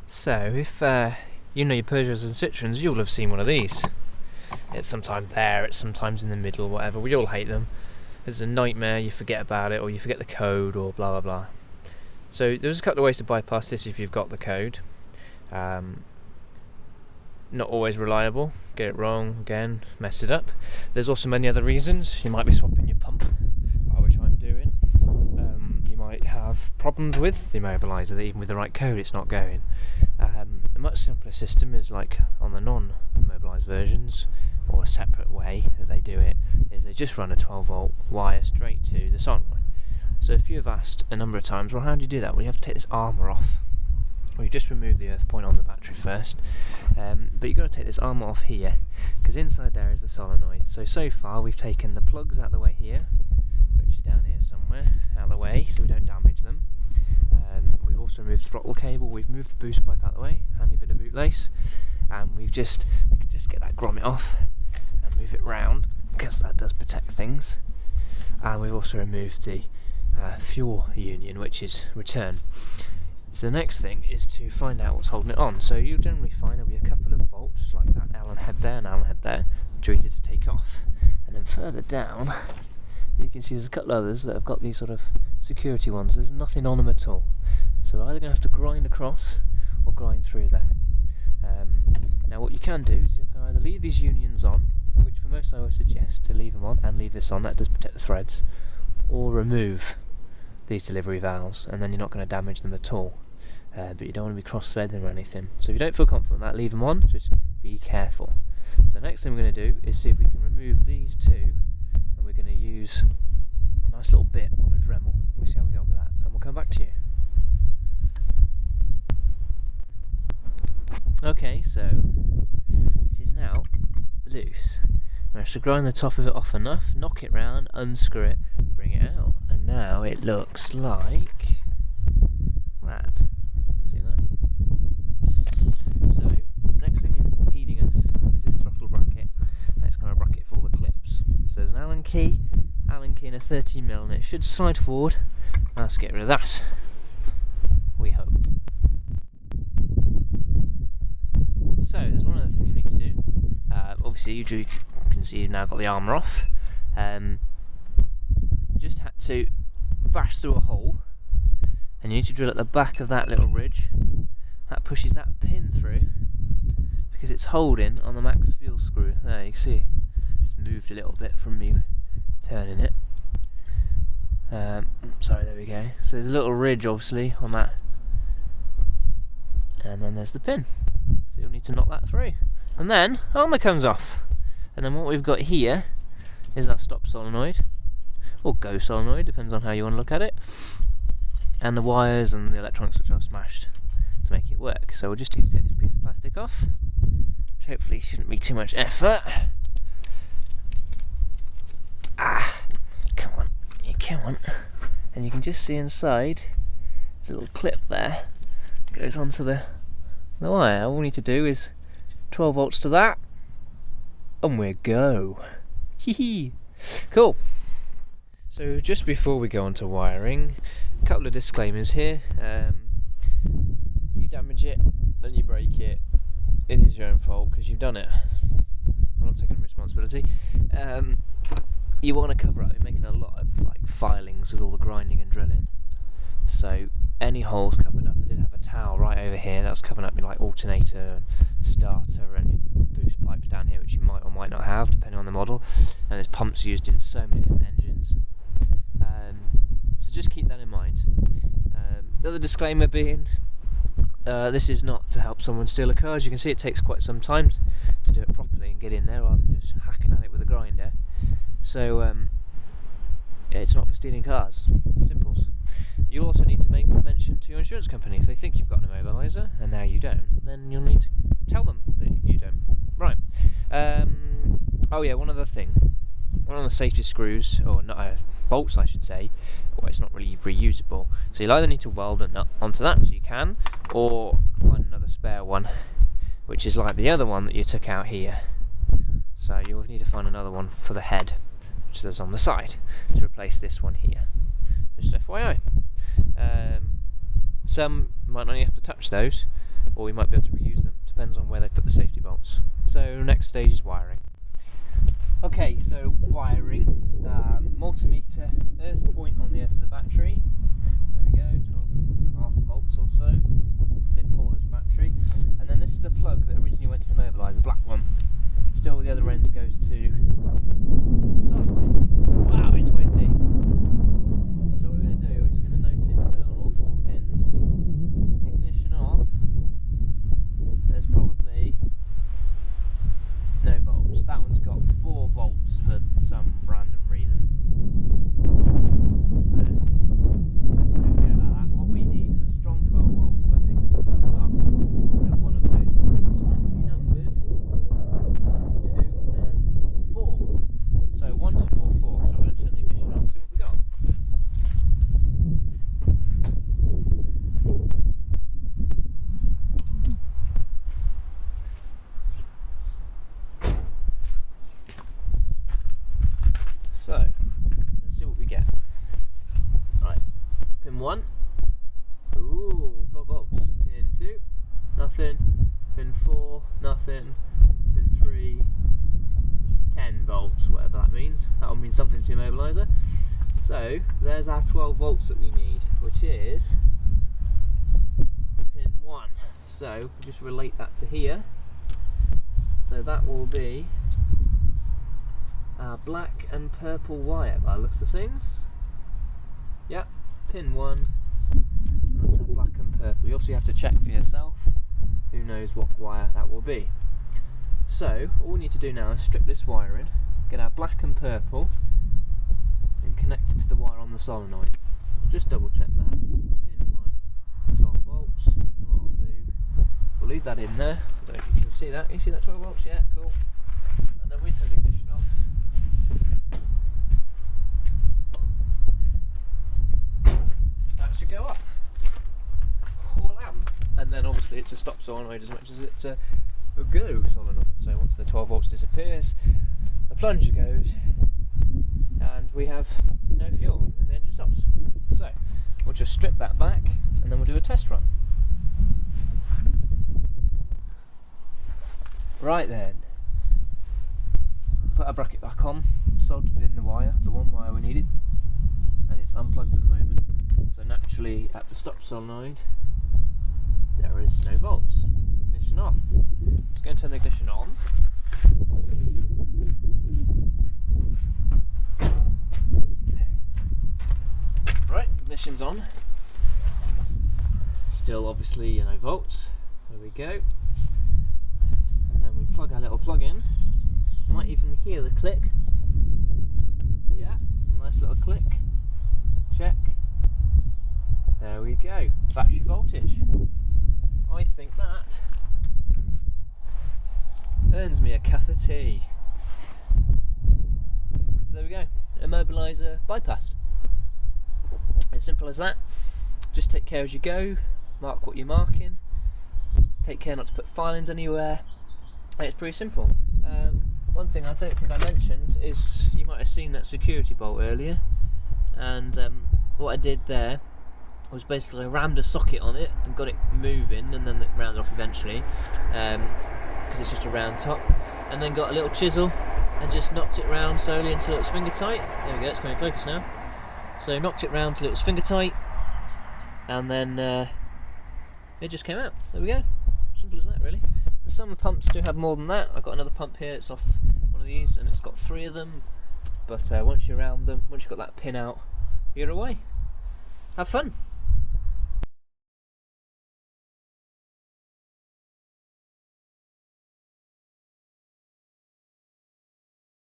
So, if you know your Peugeots and Citroens, you'll have seen one of these. It's sometimes there, it's sometimes in the middle, whatever. We all hate them. It's a nightmare, you forget about it, or you forget the code, or blah blah blah. So there's a couple of ways to bypass this if you've got the code. Not always reliable, get it wrong again, mess it up. There's also many other reasons. You might be swapping your pump, which I'm doing. You might have problems with the Immobiliser, that even with the right code it's not going. A much simpler system is like on the non-Immobiliser versions, or a separate way that they do it, is they just run a 12 volt wire straight to the solenoid. So if you have asked a number of times, well, how do you do that? Well, you have to take this armour off. Well, you just remove the earth point on the battery first, but you've got to take this armour off here, because inside there is the solenoid. So far we've taken the plugs out the way here, which are down here somewhere, out of the way, so we don't damage them. We've also removed the throttle cable, we've moved the boost pipe out the way, handy bit of bootlace, and we can just get that grommet off and move it round, because that does protect things. And we've also removed the fuel union, which is return. So the next thing is to find out what's holding it on. So you'll generally find there'll be a couple of bolts, like that Allen head there and Allen head there, which are easy to take off. And then further down, you can see there's a couple others that have got these sort of security ones. There's nothing on them at all. So we're either going to have to grind across or grind through there. Now what you can do is you can either leave these unions on, which for most I always suggest to leave them on, and leave this on, that does protect the threads, or remove these delivery valves, and then you're not going to damage them at all. But you don't want to be cross-threading or anything. So if you don't feel confident with that, leave them on, just be careful. So the next thing we're going to do is see if we can remove these two, and we're going to use a nice little bit on a Dremel. We'll see how we go with that, and we'll come back to you. Okay, so it is now loose. I have to grind the top of it off enough, knock it round, unscrew it, bring it out, and now it looks like that. You can see that. So, next thing impeding us is this throttle bracket. That's kind of bracket for all the clips. So there's an Allen key and a 13mm, and it should slide forward. Let's get rid of that. We hope. So there's one other thing you need to do. Obviously you can see you've now got the armour off. Just had to bash through a hole, and you need to drill at the back of that little ridge. That pushes that pin through, because it's holding on the max fuel screw. There, you can see it's moved a little bit from me turning it. Sorry, there we go. So there's a little ridge obviously on that, and then there's the pin. So you'll need to knock that through, and then armour comes off. And then what we've got here is our stop solenoid, or go solenoid, depends on how you want to look at it, and the wires and the electronics which I've smashed to make it work. So we'll just need to take this piece of plastic off, which hopefully shouldn't be too much effort. Come on. And you can just see inside, there's a little clip there, goes onto the wire. All we need to do is 12 volts to that, and we go. Hee. Cool. So just before we go on to wiring, a couple of disclaimers here. You damage it and you break it, it is your own fault because you've done it. I'm not taking responsibility. You want to cover up. You're making a lot of filings with all the grinding and drilling. So any holes covered up. I did have a towel right over here that was covering up your alternator, starter, and your boost pipes down here, which you might or might not have, depending on the model. And there's pumps used in so many different engines. So just keep that in mind. The other disclaimer being, this is not to help someone steal a car. As you can see, it takes quite some time to do it properly and get in there, rather than just hacking at it with a grinder. So it's not for stealing cars. Simples. You'll also need to make mention to your insurance company. If they think you've got an Immobiliser and now you don't, then you'll need to tell them that you don't. Right. Oh yeah, one other thing. One of the safety screws, or bolts I should say, well, it's not really reusable. So you'll either need to weld a nut onto that, so you can, or find another spare one, which is like the other one that you took out here. So you'll need to find another one for the head, which is on the side, to replace this one here. Just FYI. Some might not have to touch those, or we might be able to reuse them, depends on where they put the safety bolts. So next stage is wiring. Okay, so wiring, multimeter, earth point on the earth of the battery. There we go, 12.5 volts or so. It's a bit poor, this battery. And then this is the plug that originally went to the Immobiliser, the black one. Still the other end goes to solenoid. Wow, it's windy. So what we're going to do is we're going to notice that on all 4 pins, ignition off, there's probably no volts. That one's got 4 volts for some random reason. Don't care about that. What we need is a strong 12 volts when the ignition comes on. So one of those 3, which is actually numbered 1, 2 and 4. So 1, 2 or 4. So we're going to turn the ignition on and see what we got. So, let's see what we get. Right, pin 1. Ooh, 12 volts. Pin 2, nothing. Pin 4, nothing. Pin 3, 10 volts, whatever that means. That'll mean something to the Immobiliser. So, there's our 12 volts that we need, which is pin 1. So, just relate that to here. So that will be our black and purple wire by the looks of things. Yep, pin 1. That's our black and purple. You also have to check for yourself. Who knows what wire that will be. So, all we need to do now is strip this wire in, get our black and purple, and connect it to the wire on the solenoid. Just double check that. Pin 1, 12 volts. What I'll do, we'll leave that in there. I don't know if you can see that. You see that 12 volts? Yeah, cool. And then we turn the ignition off. That should go up. All out. And then obviously it's a stop solenoid as much as it's a go solenoid. So once the 12 volts disappears, the plunger goes, and we have no fuel, and the engine stops. So we'll just strip that back, and then we'll do a test run. Right then, put our bracket back on, soldered in the wire, the one wire we needed, and it's unplugged at the moment. So naturally, at the stop solenoid, there is no volts. Ignition off. Let's go and turn the ignition on. Right, ignition's on. Still obviously no volts. There we go. And then we plug our little plug in. Might even hear the click. Yeah, nice little click. Check. There we go. Battery voltage. I think that earns me a cup of tea. So there we go. Immobiliser bypassed. As simple as that. Just take care as you go. Mark what you're marking. Take care not to put filings anywhere. And it's pretty simple. One thing I don't think I mentioned is you might have seen that security bolt earlier, and what I did there was basically I rammed a socket on it and got it moving, and then it rounded off eventually because it's just a round top, and then got a little chisel and just knocked it round slowly until it was finger tight. There we go, it's coming in focus now. So knocked it round till it was finger tight, and then it just came out. There we go. Simple as that, really. Some pumps do have more than that. I've got another pump here, it's off one of these, and it's got 3 of them. But once you're around them, once you've got that pin out, you're away. Have fun.